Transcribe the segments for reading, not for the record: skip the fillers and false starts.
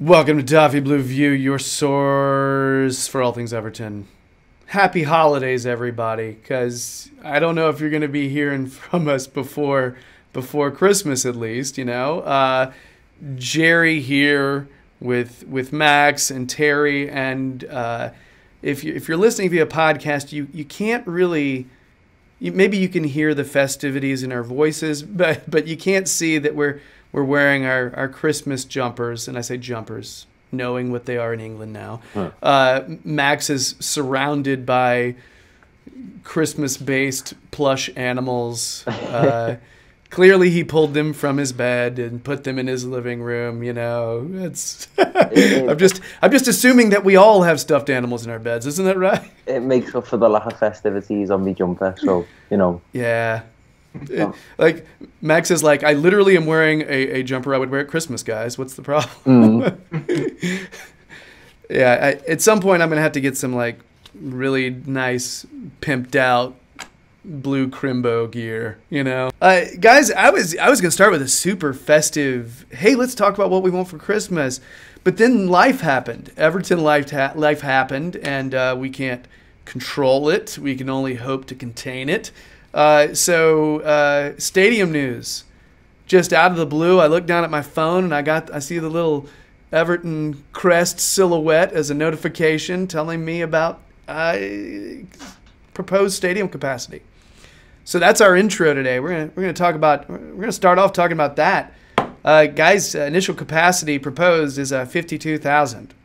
Welcome to Toffee Blue View, your source for all things Everton. Happy holidays, everybody, because I don't know if you're going to be hearing from us before Christmas, at least, you know. Gerry here with Max and Terry, and if you're listening via podcast, you can't really... maybe you can hear the festivities in our voices, but you can't see that we're wearing our Christmas jumpers, and I say jumpers, knowing what they are in England now. Huh. Max is surrounded by Christmas-based plush animals. Clearly, he pulled them from his bed and put them in his living room. You know, it's. I'm just assuming that we all have stuffed animals in our beds, isn't that right? It makes up for the lack of festivities on the jumper, so you know. Yeah. Like Max is like, I literally am wearing a jumper I would wear at Christmas, guys. What's the problem? Yeah, at some point I'm gonna have to get some like really nice pimped out blue crimbo gear, you know. Guys, I was gonna start with a super festive. Hey, let's talk about what we want for Christmas, but then life happened. Everton life happened, and we can't control it. We can only hope to contain it. So stadium news, just out of the blue. I look down at my phone and I see the little Everton crest silhouette as a notification telling me about proposed stadium capacity. So that's our intro today. We're gonna start off talking about that. Guys, initial capacity proposed is 52,000.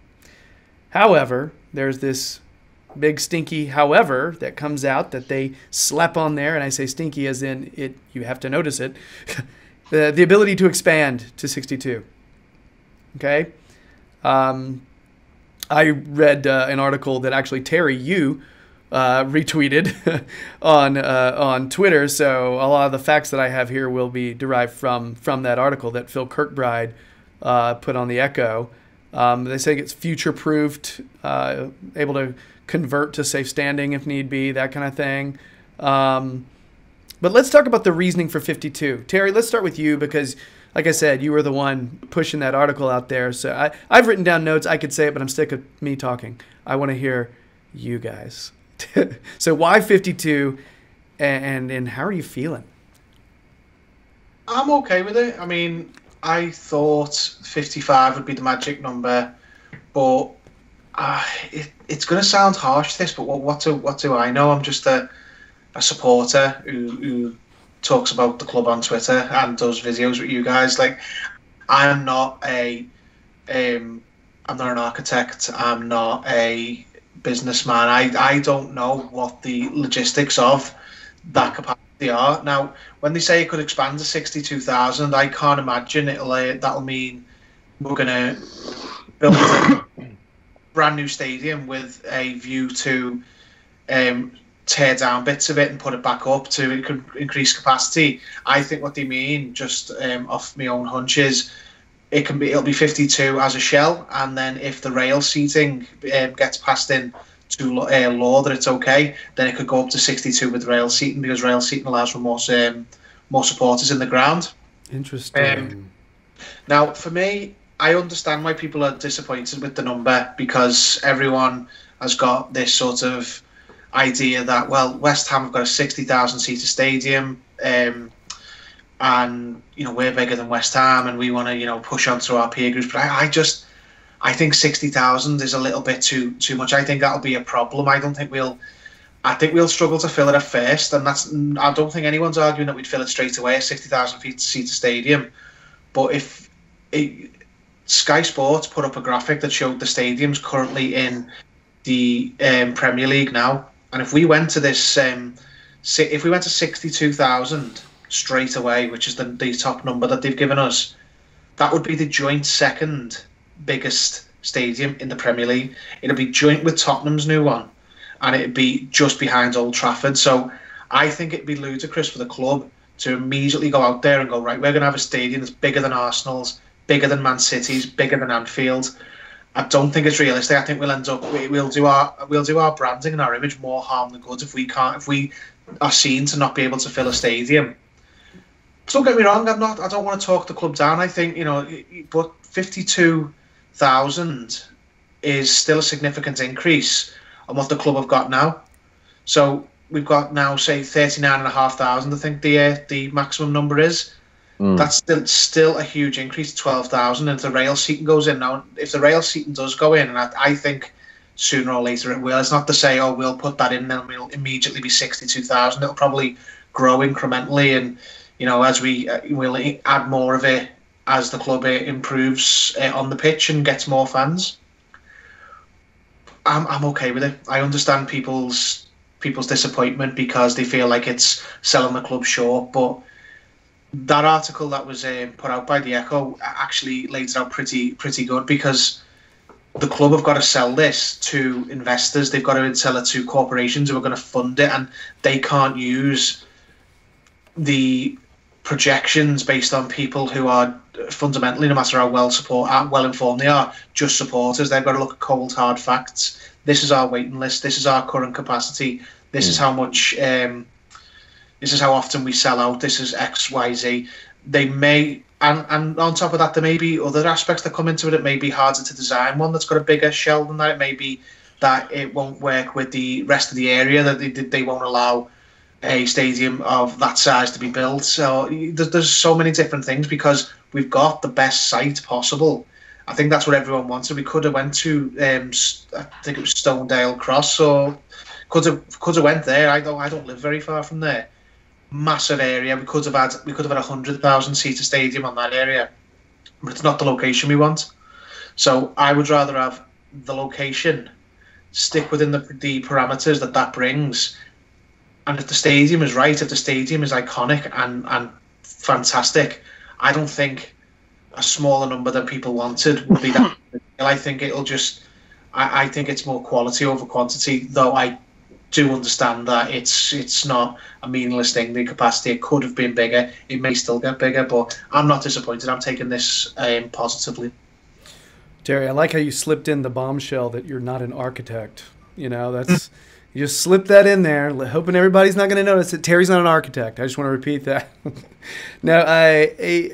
However, there's this big stinky however that comes out that they slap on there, and I say stinky as in it, you have to notice it. The ability to expand to 62. Okay. I read an article that actually Terry, you retweeted on Twitter, so a lot of the facts that I have here will be derived from that article that Phil Kirkbride put on the Echo. They say it's future-proofed, able to convert to safe standing if need be, that kind of thing. But let's talk about the reasoning for 52. Terry, let's start with you because, like I said, you were the one pushing that article out there. So I've written down notes. I could say it, but I'm sick of me talking. I want to hear you guys. So why 52, and how are you feeling? I'm okay with it. I mean, I thought 55 would be the magic number, but it's going to sound harsh, this, but what do I know? I'm just a supporter who talks about the club on Twitter and does videos with you guys. Like, I'm not an architect. I'm not a businessman. I don't know what the logistics of that capacity are. Now, when they say it could expand to 62,000, I can't imagine that'll mean we're going to build a brand new stadium with a view to tear down bits of it and put it back up to increase capacity. I think what they mean, just off my own hunch, is it'll be 52 as a shell, and then if the rail seating gets passed in to law that it's okay, then it could go up to 62 with rail seating, because rail seating allows for more supporters in the ground. Interesting. Now, for me, I understand why people are disappointed with the number, because everyone has got this sort of idea that, well, West Ham have got a 60,000 seater stadium, and you know, we're bigger than West Ham, and we want to, you know, push on through our peer groups. But I think 60,000 is a little bit too much. I think that'll be a problem. I think we'll struggle to fill it at first, and I don't think anyone's arguing that we'd fill it straight away, a 60,000 seater stadium. But if Sky Sports put up a graphic that showed the stadiums currently in the Premier League now, and if we went to this, if we went to 62,000 straight away, which is the top number that they've given us, that would be the joint second biggest stadium in the Premier League. It'd be joint with Tottenham's new one, and it'd be just behind Old Trafford. So I think it'd be ludicrous for the club to immediately go out there and go, right, we're going to have a stadium that's bigger than Arsenal's, bigger than Man City's, bigger than Anfield. I don't think it's realistic. I think we'll do our branding and our image more harm than good if we are seen to not be able to fill a stadium. Don't get me wrong, I don't want to talk the club down. I think, you know, but 52 60,000 is still a significant increase on what the club have got now. So we've got now, say, 39,500, I think the maximum number is. That's still a huge increase, 12,000. And if the rail seating goes in now, if the rail seating does go in, and I think sooner or later it will. It's not to say, oh, we'll put that in and we'll immediately be 62,000. It'll probably grow incrementally, and as we'll add more of it as the club improves on the pitch and gets more fans. I'm okay with it. I understand people's disappointment because they feel like it's selling the club short, but that article that was put out by the Echo actually laid it out pretty good, because the club have got to sell this to investors. They've got to sell it to corporations who are going to fund it, and they can't use the projections based on people who are fundamentally, no matter how well informed they are, just supporters. They've got to look at cold hard facts. This is our waiting list. This is our current capacity. This is how much. This is how often we sell out. This is X, Y, Z. They may, and on top of that, there may be other aspects that come into it. It may be harder to design one that's got a bigger shell than that. It may be that it won't work with the rest of the area, that they won't allow a stadium of that size to be built. So there's so many different things, because we've got the best site possible. I think that's what everyone wanted. We could have went to I think it was Stonedale Cross, or could have went there. I don't live very far from there. Massive area. We could have had 100,000 seater stadium on that area, but it's not the location we want. So I would rather have the location, stick within the parameters that brings, and if the stadium is right, if the stadium is iconic and fantastic, I don't think a smaller number than people wanted would be that. I think it'll just. I think it's more quality over quantity, though I do understand that it's not a meaningless thing. The capacity, it could have been bigger. It may still get bigger, but I'm not disappointed. I'm taking this positively. Gerry, I like how you slipped in the bombshell that you're not an architect. That's you just slipped that in there, hoping everybody's not going to notice that Terry's not an architect. I just want to repeat that. Now, the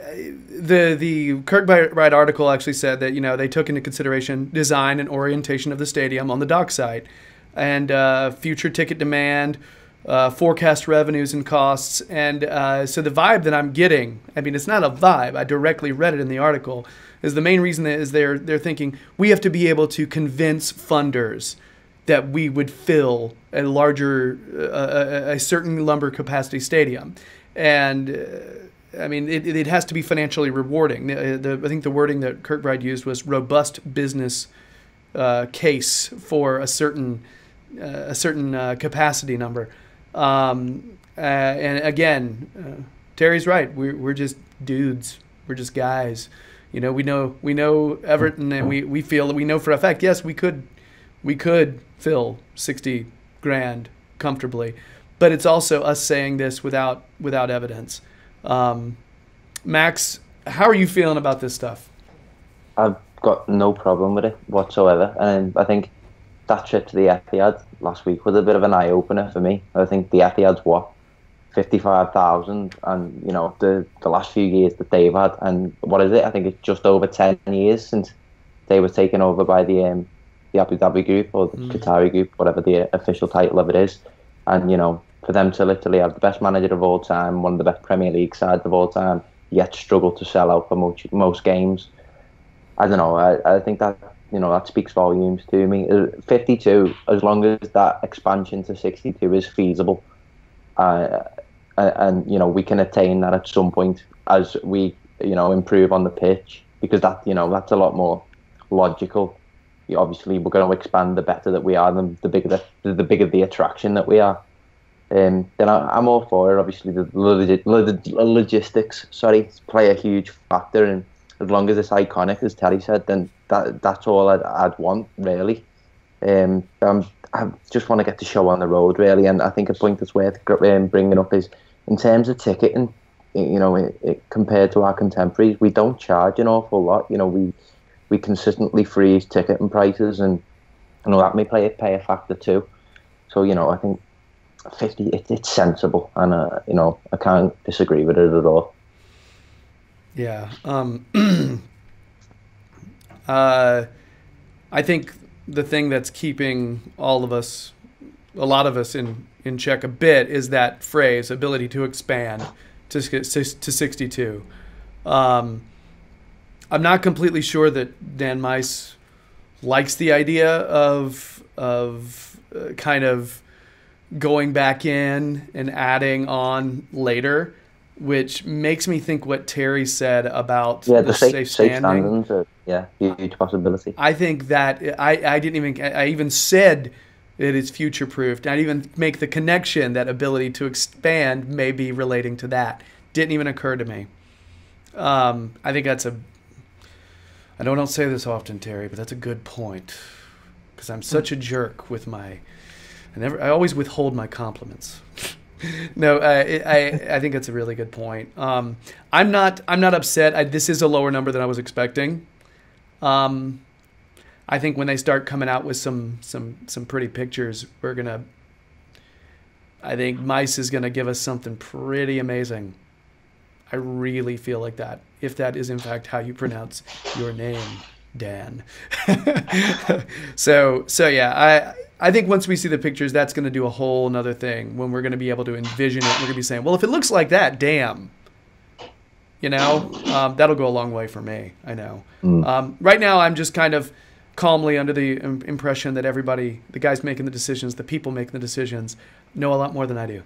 Kirkbride article actually said that they took into consideration design and orientation of the stadium on the dock site, and future ticket demand, forecast revenues and costs. And so the vibe that I'm getting, I mean, it's not a vibe, I directly read it in the article, is the main reason is they're thinking we have to be able to convince funders that we would fill a larger, a certain lumber capacity stadium. And I mean, it has to be financially rewarding. I think the wording that Kirkbride used was robust business case for a certain capacity number. And again, Terry's right. We're just dudes. We're just guys. We know Everton, and we feel that we know for a fact. Yes, we could fill 60 grand comfortably, but it's also us saying this without evidence. Max, how are you feeling about this stuff? I've got no problem with it whatsoever, and I think that trip to the Etihad last week was a bit of an eye-opener for me. I think the Etihad's 55,000, and the last few years that they've had, and what is it? I think it's just over 10 years since they were taken over by the Abu Dhabi group, or the Qatari group, whatever the official title of it is. And for them to literally have the best manager of all time, one of the best Premier League sides of all time, yet struggle to sell out for most games, I don't know. I think that that speaks volumes to me. 52, as long as that expansion to 62 is feasible, and we can attain that at some point as we improve on the pitch, because that's a lot more logical. Obviously, we're going to expand the better that we are, the bigger the attraction that we are. Then I'm all for it. Obviously, the logistics, play a huge factor, and as long as it's iconic, as Terry said, then that's all I'd want, really. I just want to get the show on the road, really. And I think a point that's worth bringing up is, in terms of ticketing, compared to our contemporaries, we don't charge an awful lot. We consistently freeze ticketing prices, and that may pay a factor too. So I think 50, it's sensible, and I can't disagree with it at all. Yeah, I think the thing that's keeping a lot of us in check a bit is that phrase, ability to expand to 62. I'm not completely sure that Dan Mice likes the idea of kind of going back in and adding on later, which makes me think what Terry said about the safe standing. Huge possibility. I think that I even said that it's future proofed. I'd even make the connection that ability to expand may be relating to that. Didn't even occur to me. I think that's I don't say this often, Terry, but that's a good point. Because I'm such a jerk with I always withhold my compliments. No, I think that's a really good point. I'm not upset. This is a lower number than I was expecting. I think when they start coming out with some pretty pictures, I think Mice is gonna give us something pretty amazing. I really feel like that, if that is in fact how you pronounce your name, Dan. So yeah, I think once we see the pictures, that's going to do a whole nother thing when we're going to be able to envision it. We're going to be saying, well, if it looks like that, damn. That'll go a long way for me. I know. Right now, I'm just kind of calmly under the impression that everybody, the guys making the decisions, the people making the decisions, know a lot more than I do.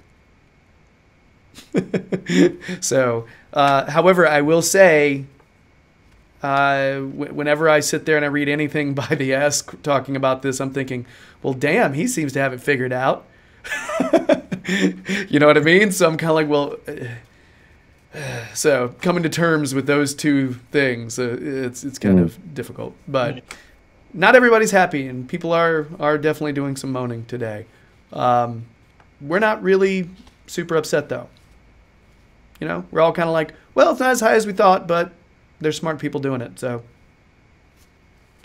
So, however, I will say, whenever I sit there and I read anything by the Esk talking about this, I'm thinking, well, damn, he seems to have it figured out. You know what I mean? So I'm kind of like, well, so coming to terms with those two things, it's kind of difficult. But not everybody's happy, and people are definitely doing some moaning today. We're not really super upset, though. We're all kind of like, well, it's not as high as we thought, but there's smart people doing it. So,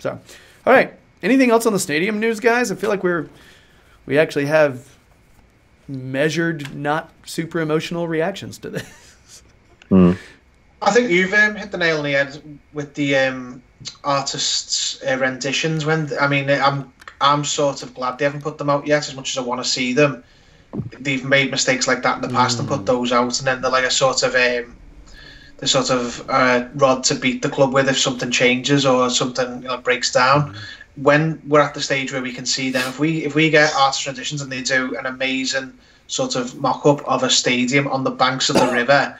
all right. Anything else on the stadium news, guys? I feel like we actually have measured, not super emotional reactions to this. I think you've hit the nail on the head with the artists' renditions. I'm sort of glad they haven't put them out yet, as much as I want to see them. They've made mistakes like that in the past and put those out, and then they're like a sort of rod to beat the club with if something changes or something breaks down. When we're at the stage where we can see them, if we get artist renditions and they do an amazing sort of mock-up of a stadium on the banks of the river,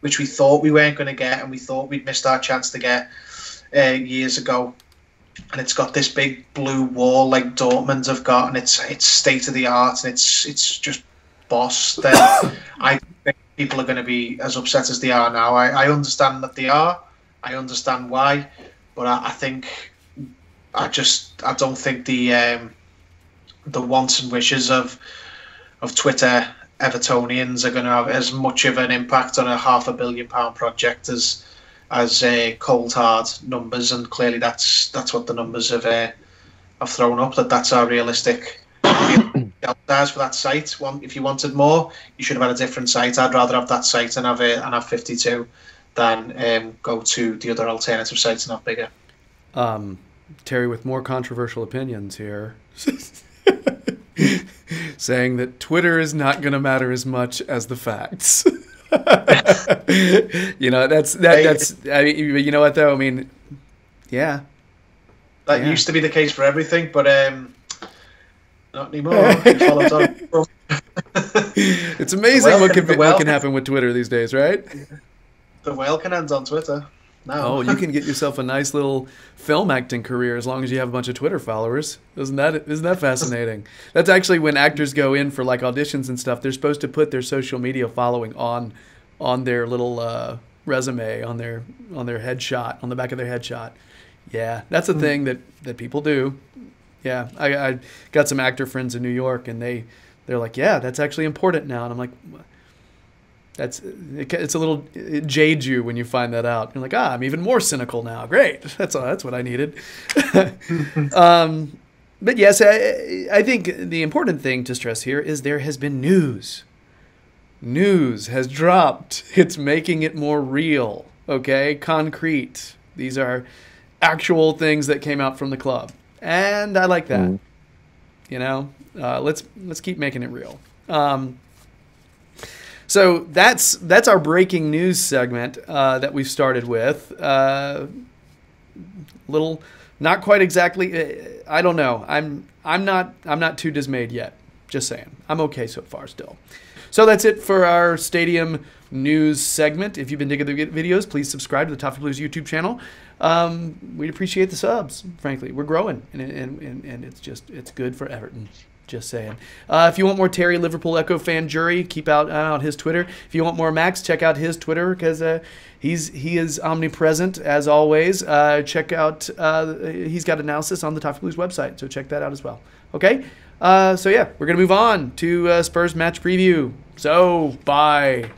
which we thought we weren't going to get and we thought we'd missed our chance to get years ago, and it's got this big blue wall like Dortmund have got, and it's state of the art, and it's just boss, then I think people are going to be as upset as they are now. I understand that they are. I understand why, but I think I don't think the wants and wishes of Twitter Evertonians are going to have as much of an impact on a £500 million project as cold hard numbers, and clearly that's what the numbers have thrown up. That's our realistic for that site. If you wanted more, you should have had a different site. I'd rather have that site and have 52 than go to the other alternative sites and have bigger. Terry with more controversial opinions here. Saying that Twitter is not going to matter as much as the facts. That's I mean, you know what though? I mean, yeah. That used to be the case for everything, but not anymore. It's amazing what can happen with Twitter these days, right? The whale can end on Twitter. No. Oh, you can get yourself a nice little film acting career as long as you have a bunch of Twitter followers. Isn't that fascinating? That's actually when actors go in for like auditions and stuff. They're supposed to put their social media following on their little resume, on their headshot, on the back of their headshot. Yeah, that's a thing that people do. Yeah, I got some actor friends in New York, and they're like, yeah, that's actually important now, and I'm like, it's a little, it jades you when you find that out. You're like, I'm even more cynical now. Great, that's what I needed. But yes, I think the important thing to stress here is there has been news. News has dropped. It's making it more real. Okay, concrete. These are actual things that came out from the club, and I like that. You know, let's keep making it real. So that's our breaking news segment that we've started with. Little, not quite exactly. I don't know. I'm not too dismayed yet. Just saying. I'm okay so far still. So that's it for our stadium news segment. If you've been digging the videos, please subscribe to the Toffee Blues YouTube channel. We'd appreciate the subs, frankly. We're growing, and it's good for Everton. Just saying. If you want more Terry, Liverpool Echo fan Gerry, keep out on his Twitter. If you want more Max, check out his Twitter because he is omnipresent as always. Check out he's got analysis on the Toffee Blues website, so check that out as well. Okay. So yeah, we're gonna move on to Spurs match preview. So bye.